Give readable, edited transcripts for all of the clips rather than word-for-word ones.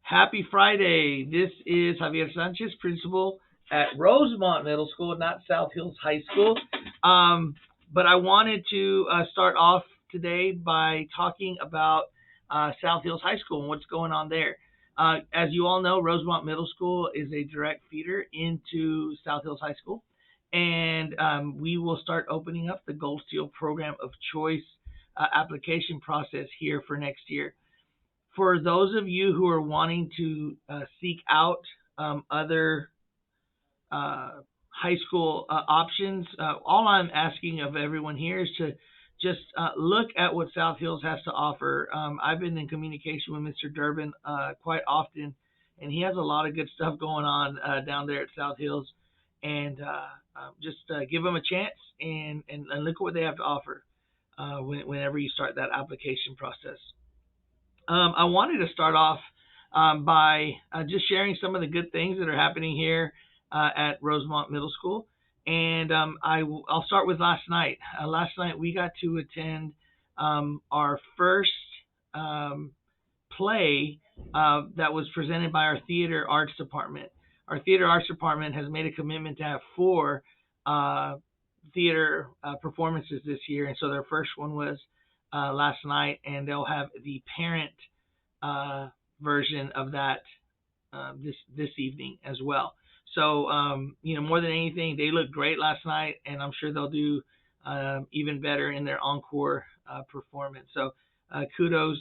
Happy Friday. This is Javier Sanchez, principal at Rosemont Middle School, not South Hills High School. Um, but I wanted to start off today by talking about South Hills High School and what's going on there. As you all know, Rosemont Middle School is a direct feeder into South Hills High School. And we will start opening up the Gold Seal Program of Choice application process here for next year. For those of you who are wanting to seek out other high school options, all I'm asking of everyone here is to just look at what South Hills has to offer. I've been in communication with Mr. Durbin quite often, and he has a lot of good stuff going on down there at South Hills. And just give them a chance and look at what they have to offer whenever you start that application process. I wanted to start off by just sharing some of the good things that are happening here at Rosemont Middle School. And I'll start with last night. Last night we got to attend our first um, play that was presented by our theater arts department. Our theater arts department has made a commitment to have four uh, theater performances this year, and so their first one was last night, and they'll have the parent uh, version of that this evening as well. So more than anything, they looked great last night, and I'm sure they'll do even better in their encore performance. So kudos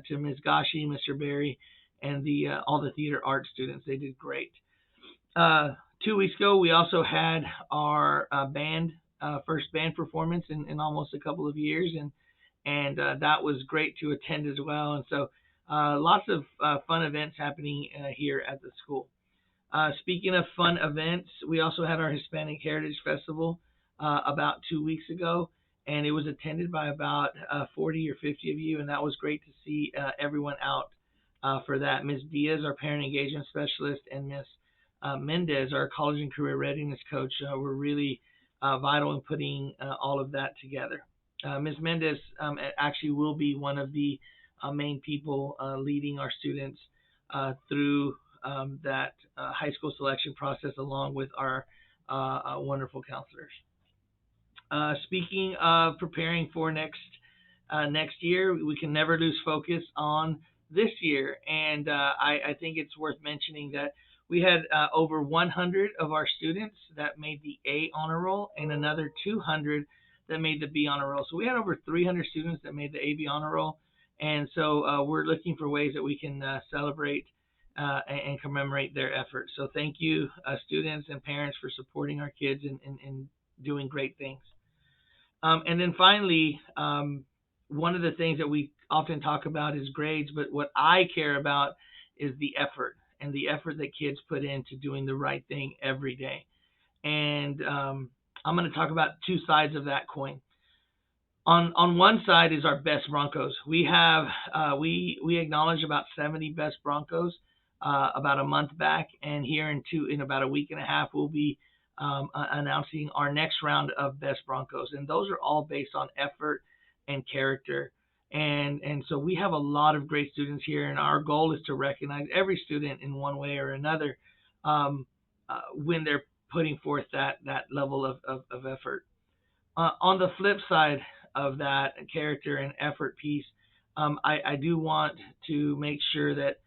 to Ms. Gashi, Mr. Berry, and the all the theater art students. They did great. 2 weeks ago, we also had our band first band performance in almost a couple of years, and that was great to attend as well. And so, lots of fun events happening here at the school. Speaking of fun events, we also had our Hispanic Heritage Festival about 2 weeks ago, and it was attended by about 40 or 50 of you, and that was great to see everyone out for that. Ms. Diaz, our parent engagement specialist, and Ms. Mendez, our college and career readiness coach, were really vital in putting all of that together. Ms. Mendez actually will be one of the main people leading our students through that high school selection process, along with our wonderful counselors. Speaking of preparing for next year, we can never lose focus on this year, and I think it's worth mentioning that we had over 100 of our students that made the A honor roll, and another 200 that made the B honor roll. So we had over 300 students that made the AB honor roll, and so we're looking for ways that we can celebrate and commemorate their efforts. So thank you, students and parents, for supporting our kids and doing great things. And then finally, one of the things that we often talk about is grades, but what I care about is the effort and the effort that kids put into doing the right thing every day. And I'm going to talk about two sides of that coin. On one side is our best Broncos. We have we acknowledged about 70 best Broncos about a month back, and here in about a week and a half we'll be announcing our next round of best Broncos, and those are all based on effort and character. And so we have a lot of great students here, and our goal is to recognize every student in one way or another when they're putting forth that level of effort. On the flip side of that character and effort piece, I do want to make sure that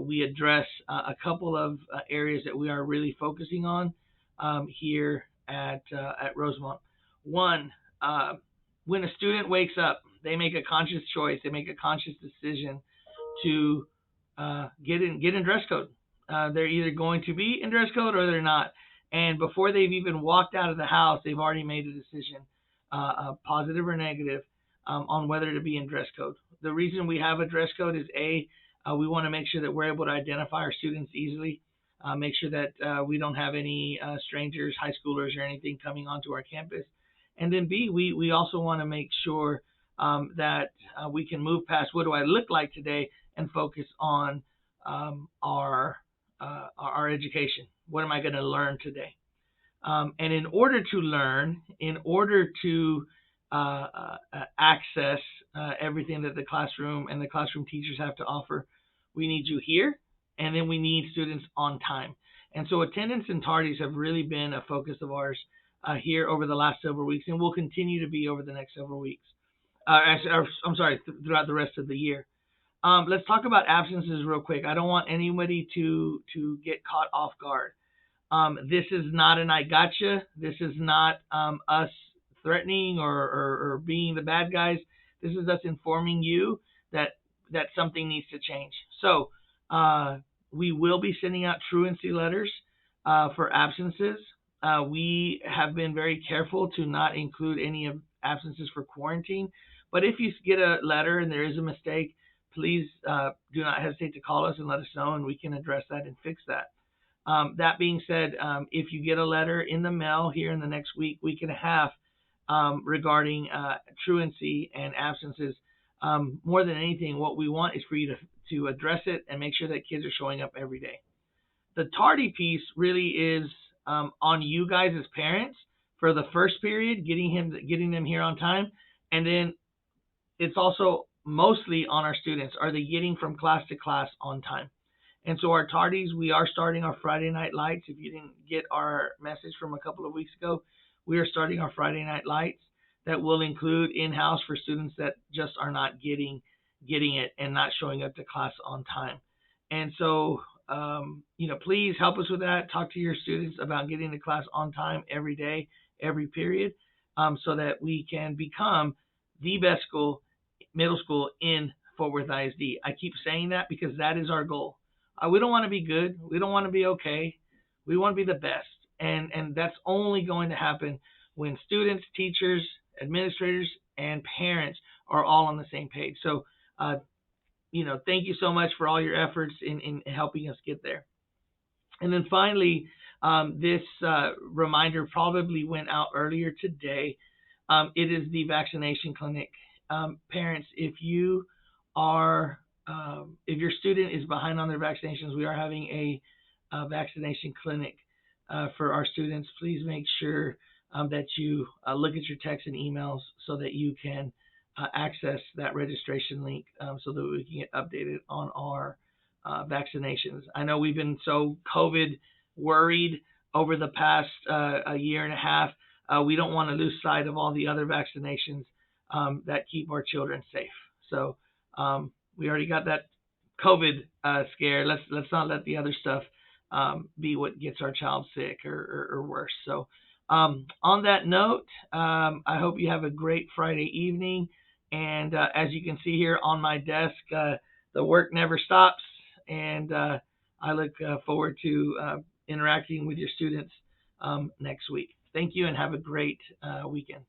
we address a couple of areas that we are really focusing on here at Rosemont. One, when a student wakes up, they make a conscious choice. They make a conscious decision to get in dress code. They're either going to be in dress code or they're not. And before they've even walked out of the house, they've already made a decision, positive or negative, on whether to be in dress code. The reason we have a dress code is we want to make sure that we're able to identify our students easily, make sure that we don't have any strangers, high schoolers, or anything coming onto our campus. And then B, we also want to make sure that we can move past what do I look like today and focus on our education. What am I going to learn today? And in order to learn, in order to access everything that the classroom and the classroom teachers have to offer, we need you here and then we need students on time. And so attendance and tardies have really been a focus of ours here over the last several weeks, and will continue to be over the next several weeks. I'm sorry, throughout the rest of the year. Let's talk about absences real quick. I don't want anybody to get caught off guard. This is not an I gotcha. This is not us threatening or being the bad guys. This is us informing you that something needs to change. So we will be sending out truancy letters for absences. We have been very careful to not include any of absences for quarantine. But if you get a letter and there is a mistake, please do not hesitate to call us and let us know, and we can address that and fix that. That being said, if you get a letter in the mail here in the next week, week and a half, regarding truancy and absences, more than anything, what we want is for you to address it and make sure that kids are showing up every day. The tardy piece really is on you guys as parents for the first period, getting them here on time, and then it's also mostly on our students. Are they getting from class to class on time? And so our tardies, we are starting our Friday night lights. If you didn't get our message from a couple of weeks ago, we are starting our Friday night lights that will include in-house for students that just are not getting it and not showing up to class on time. And so, please help us with that. Talk to your students about getting to class on time every day, every period, so that we can become the best middle school in Fort Worth ISD. I keep saying that because that is our goal. We don't want to be good. We don't want to be okay. We want to be the best. And that's only going to happen when students, teachers, administrators, and parents are all on the same page. So, thank you so much for all your efforts in helping us get there. And then finally, this reminder probably went out earlier today. It is the Vaccination Clinic. Parents, if your student is behind on their vaccinations, we are having a vaccination clinic for our students. Please make sure that you look at your texts and emails so that you can access that registration link so that we can get updated on our vaccinations. I know we've been so COVID worried over the past a year and a half. We don't want to lose sight of all the other vaccinations that keep our children safe. So we already got that COVID scare. Let's not let the other stuff be what gets our child sick or worse. So on that note, I hope you have a great Friday evening. And as you can see here on my desk, the work never stops. And I look forward to interacting with your students next week. Thank you and have a great weekend.